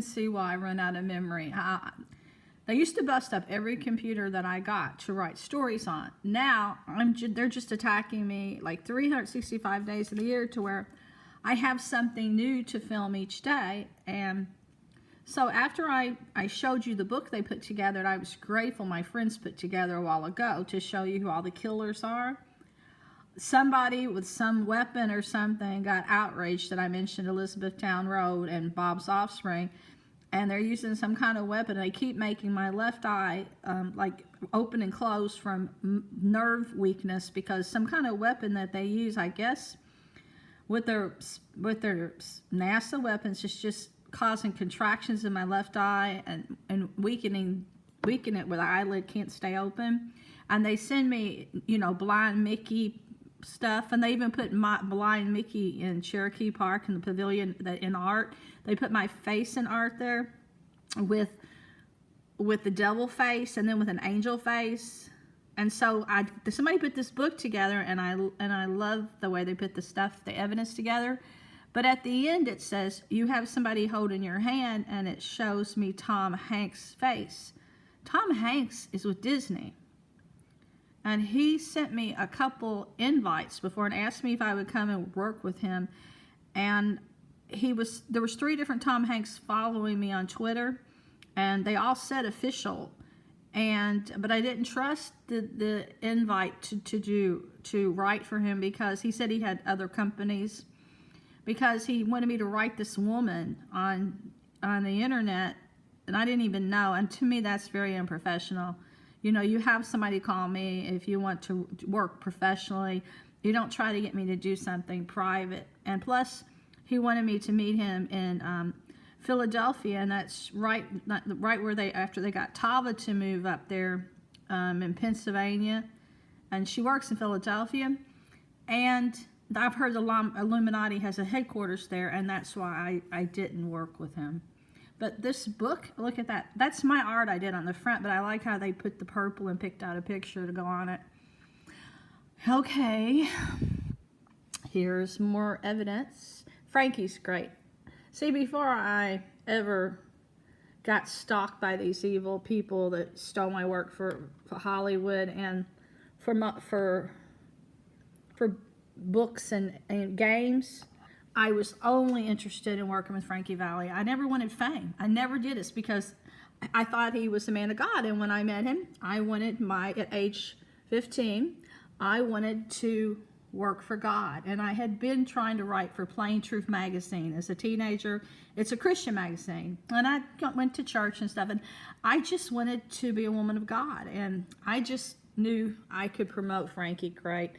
See why I run out of memory. They used to bust up every computer that I got to write stories on. Now they're just attacking me like 365 days of the year, to where I have something new to film each day. And so after I showed you the book they put together, and I was grateful my friends put together a while ago to show you who all the killers are, somebody with some weapon or something got outraged that I mentioned Elizabethtown Road and Bob's Offspring, and they're using some kind of weapon. They keep making my left eye like open and close from nerve weakness, because some kind of weapon that they use, I guess, with their NASA weapons, is just causing contractions in my left eye and weakening it where the eyelid can't stay open. And they send me, Blind Mickey stuff, and they even put my Blind Mickey in Cherokee Park in the pavilion in art. They put my face in art there with the devil face and then with an angel face. And so somebody put this book together, and I love the way they put the evidence together. But at the end it says you have somebody holding your hand, and it shows me Tom Hanks' face. Tom Hanks is with Disney. And he sent me a couple invites before and asked me if I would come and work with him. And there was 3 different Tom Hanks following me on Twitter, and they all said official. But I didn't trust the invite to write for him, because he said he had other companies, because he wanted me to write this woman on the internet, and I didn't even know. And to me, that's very unprofessional. You have somebody call me if you want to work professionally. You don't try to get me to do something private. And plus, he wanted me to meet him in Philadelphia, and that's right where after they got Tava to move up there in Pennsylvania, and she works in Philadelphia. And I've heard the Illuminati has a headquarters there, and that's why I didn't work with him. But this book, look at that. That's my art I did on the front, but I like how they put the purple and picked out a picture to go on it. Okay, here's more evidence. Frankie's great. See, before I ever got stalked by these evil people that stole my work for Hollywood and for books and games, I was only interested in working with Frankie Valli. I never wanted fame. I never did this, because I thought he was a man of God. And when I met him, at age 15, I wanted to work for God. And I had been trying to write for Plain Truth magazine as a teenager. It's a Christian magazine. And I went to church and stuff. And I just wanted to be a woman of God. And I just knew I could promote Frankie great.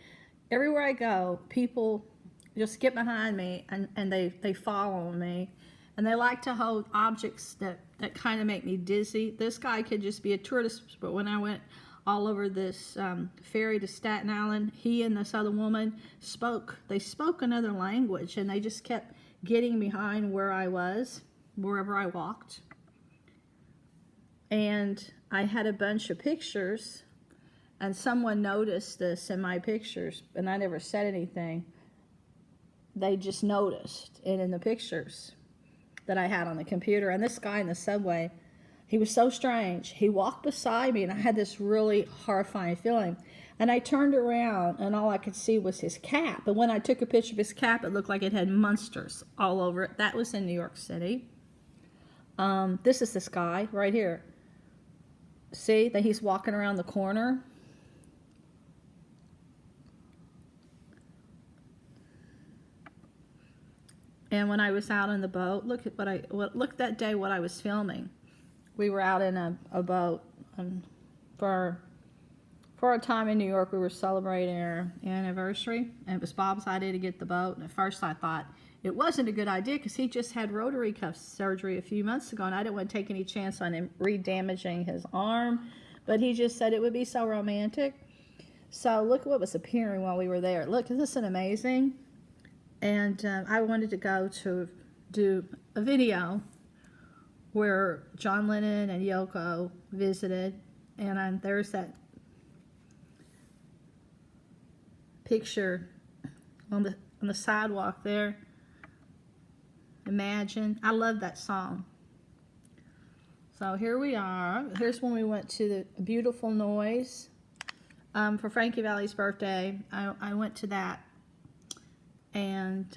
Everywhere I go, people just get behind me and they follow me, and they like to hold objects that kind of make me dizzy. This guy could just be a tourist, but when I went all over this ferry to Staten Island, he and this other woman spoke another language, and they just kept getting behind where I was, wherever I walked. And I had a bunch of pictures, and someone noticed this in my pictures, and I never said anything. They just noticed it in the pictures that I had on the computer. And this guy in the subway, he was so strange. He walked beside me, and I had this really horrifying feeling. And I turned around, and all I could see was his cap. And when I took a picture of his cap, it looked like it had monsters all over it. That was in New York City. This is this guy right here. See that he's walking around the corner? And when I was out on the boat, look that day what I was filming. We were out in a boat, and for a time in New York, we were celebrating our anniversary, and it was Bob's idea to get the boat. And at first I thought it wasn't a good idea, because he just had rotary cuff surgery a few months ago, and I didn't want to take any chance on him re-damaging his arm. But he just said it would be so romantic. So look what was appearing while we were there. Look, isn't amazing? And I wanted to go to do a video where John Lennon and Yoko visited, and there's that picture on the sidewalk there. Imagine. I love that song. So here we are. Here's when we went to the Beautiful Noise for Frankie Valli's birthday. I went to that, and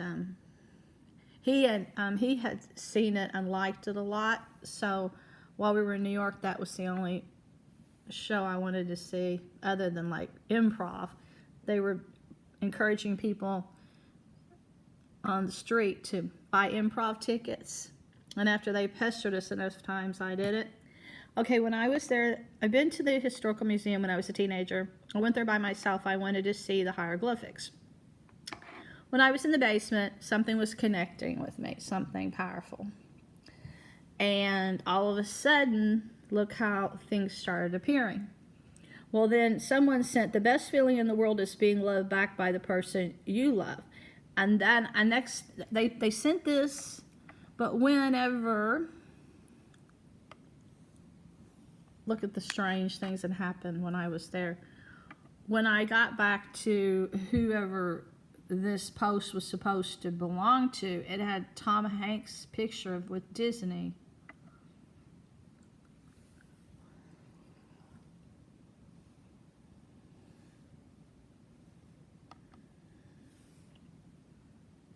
he had seen it and liked it a lot. So while we were in New York, that was the only show I wanted to see other than like improv. They were encouraging people on the street to buy improv tickets. And after they pestered us enough times, I did it. Okay, when I was there, I've been to the Historical Museum when I was a teenager. I went there by myself. I wanted to see the hieroglyphics. When I was in the basement, something was connecting with me, something powerful. And all of a sudden, look how things started appearing. Well, then someone sent, the best feeling in the world is being loved back by the person you love. And then they sent this. But whenever, look at the strange things that happened when I was there. When I got back to whoever this post was supposed to belong to, it had Tom Hanks' picture with Disney.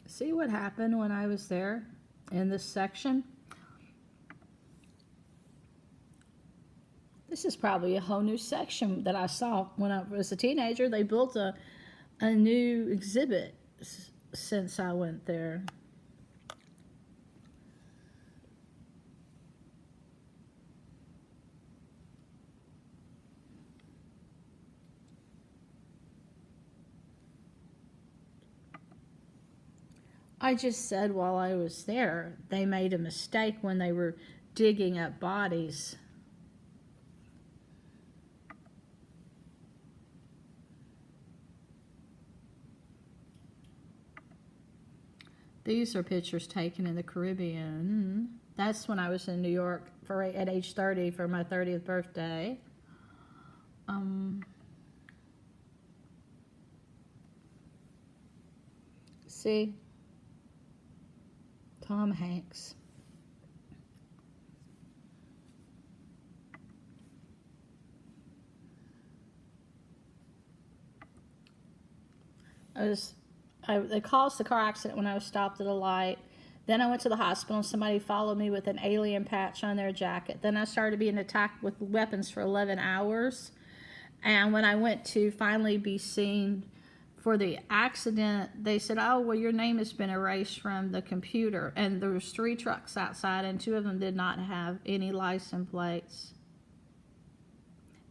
See what happened when I was there? In this section, this is probably a whole new section that I saw when I was a teenager. They built a new exhibit since I went there. I just said while I was there, they made a mistake when they were digging up bodies. These are pictures taken in the Caribbean. That's when I was in New York at age 30 for my 30th birthday. See? Tom Hanks. They caused the car accident when I was stopped at a light. Then I went to the hospital. Somebody followed me with an alien patch on their jacket. Then I started being attacked with weapons for 11 hours. And when I went to finally be seen for the accident, they said, oh, well, your name has been erased from the computer. And there was 3 trucks outside, and 2 of them did not have any license plates.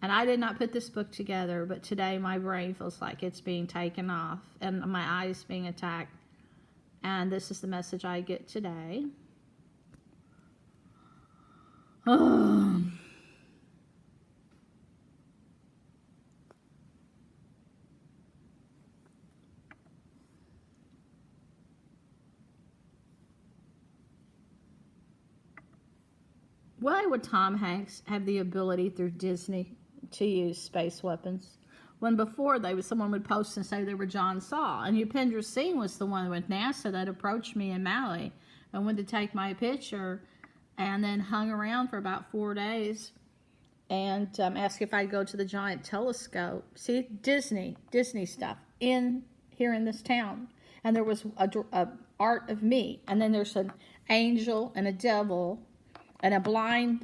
And I did not put this book together, but today my brain feels like it's being taken off and my eyes being attacked. And this is the message I get today. Oh. Why would Tom Hanks have the ability through Disney to use space weapons when before someone would post and say they were John Saw? And Upendra Singh was the one with NASA that approached me in Maui and wanted to take my picture, and then hung around for about 4 days and asked if I'd go to the giant telescope. See, Disney stuff here in this town. And there was a art of me, and then there's an angel and a devil and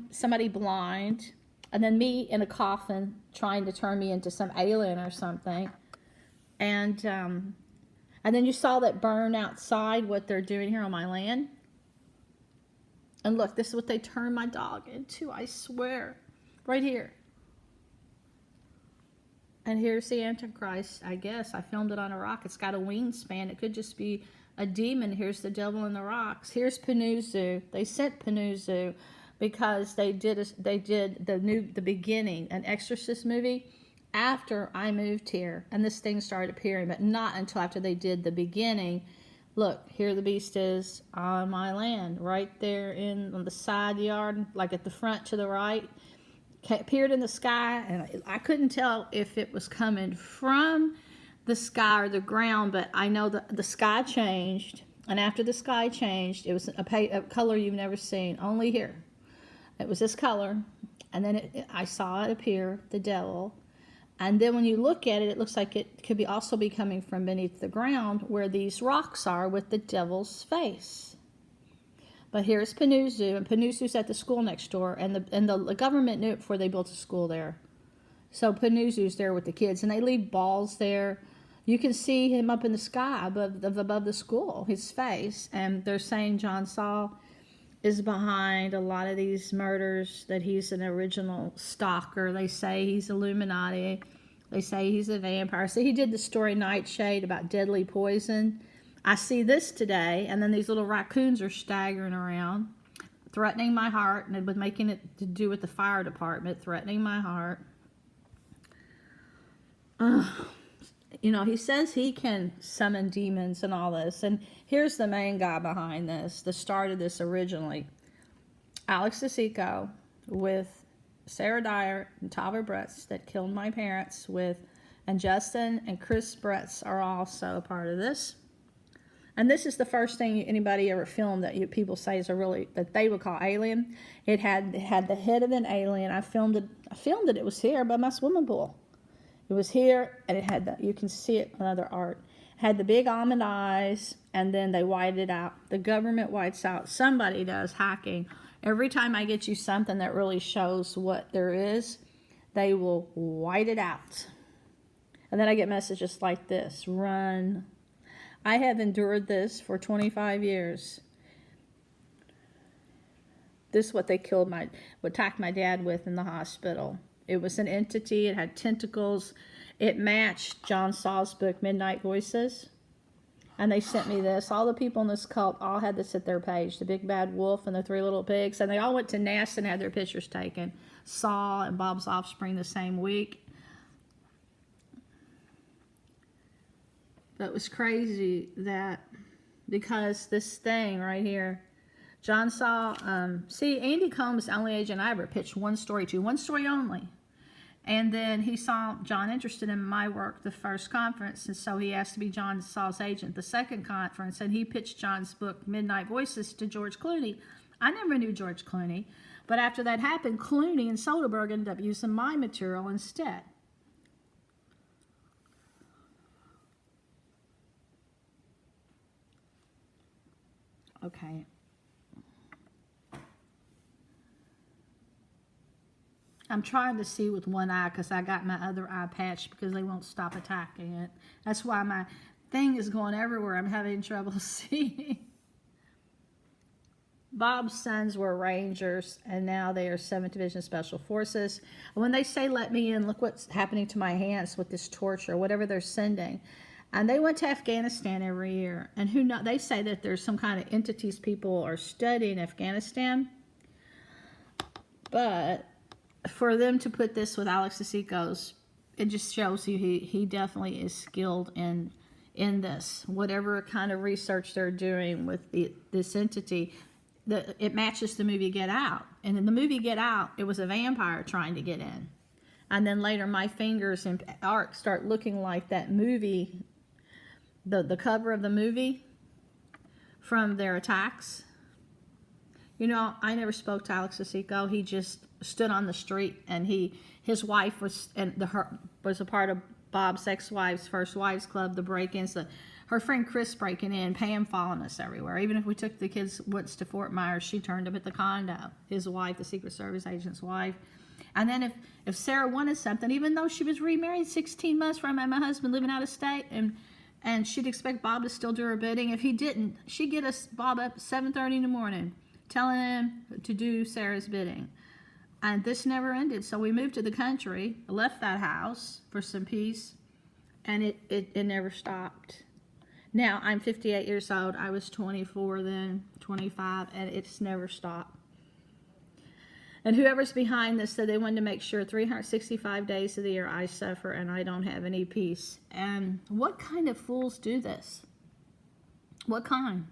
somebody blind, and then me in a coffin trying to turn me into some alien or something. And then you saw that burn outside, what they're doing here on my land. And look, this is what they turned my dog into, I swear. Right here. And here's the Antichrist, I guess. I filmed it on a rock. It's got a wingspan. It could just be a demon. Here's the devil in the rocks. Here's Panuzu. They sent Panuzu because they did the beginning, an Exorcist movie, after I moved here, and this thing started appearing, but not until after they did the beginning. Look, here the beast is on my land, right there on the side yard, like at the front to the right. Appeared in the sky, and I couldn't tell if it was coming from the sky or the ground, but I know that the sky changed, and after the sky changed, it was a color you've never seen, only here. It was this color. And then I saw it appear, the devil. And then when you look at it, it looks like it could also be coming from beneath the ground where these rocks are with the devil's face. But here's Panuzu, and Panuzu's at the school next door, and the government knew it before they built a school there. So Panuzu's there with the kids, and they leave balls there. You can see him up in the sky above the school, his face. And they're saying John Saul is behind a lot of these murders, that he's an original stalker. They say he's Illuminati. They say he's a vampire. So he did the story Nightshade about deadly poison. I see this today, and then these little raccoons are staggering around, threatening my heart, and with making it to do with the fire department, threatening my heart. You know, he says he can summon demons and all this. And here's the main guy behind this, that started this originally. Alex DeSico with Sarah Dyer and Tava Bretz that killed my parents and Justin and Chris Bretz are also a part of this. And this is the first thing anybody ever filmed that people say is that they would call alien. It had the head of an alien. I filmed it. It was here by my swimming pool. It was here, and it had you can see it in other art. It had the big almond eyes, and then they whited it out. The government whites out. Somebody does hacking. Every time I get you something that really shows what there is, they will white it out. And then I get messages like this: run. I have endured this for 25 years. This is what they attacked my dad with in the hospital. It was an entity. It had tentacles. It matched John Saul's book, Midnight Voices. And they sent me this. All the people in this cult all had this at their page. The big bad wolf and the three little pigs. And they all went to NASA and had their pictures taken. Saul and Bob's offspring the same week. But it was crazy that because this thing right here, John Saul, see, Andy Combs, the only agent I ever pitched one story only. And then he saw John interested in my work the first conference, and so he asked to be John Saul's agent the second conference, and he pitched John's book, Midnight Voices, to George Clooney. I never knew George Clooney, but after that happened, Clooney and Soderbergh ended up using my material instead. Okay. I'm trying to see with one eye because I got my other eye patched because they won't stop attacking it. That's why my thing is going everywhere. I'm having trouble seeing. Bob's sons were Rangers, and now they are 7th Division Special Forces. When they say, let me in, look what's happening to my hands with this torture, whatever they're sending. And they went to Afghanistan every year. And they say that there's some kind of entities people are studying Afghanistan. But for them to put this with Alex DeSico's, it just shows you he definitely is skilled in this. Whatever kind of research they're doing with this entity, it matches the movie Get Out. And in the movie Get Out, it was a vampire trying to get in. And then later, my fingers and art start looking like that movie, the cover of the movie from their attacks. You know, I never spoke to Alex DeSico. He just stood on the street, and his wife was a part of Bob's ex-wife's First Wives Club, the break-ins. Her friend Chris breaking in, Pam following us everywhere. Even if we took the kids once to Fort Myers, she turned up at the condo. His wife, the Secret Service agent's wife. And then if Sarah wanted something, even though she was remarried 16 months from my husband living out of state, and she'd expect Bob to still do her bidding. If he didn't, she'd get us Bob up 7:30 in the morning, telling him to do Sarah's bidding. And this never ended. So we moved to the country, left that house for some peace, and it never stopped. Now, I'm 58 years old. I was 24 then, 25, and it's never stopped. And whoever's behind this said they wanted to make sure 365 days of the year I suffer and I don't have any peace. And what kind of fools do this? What kind?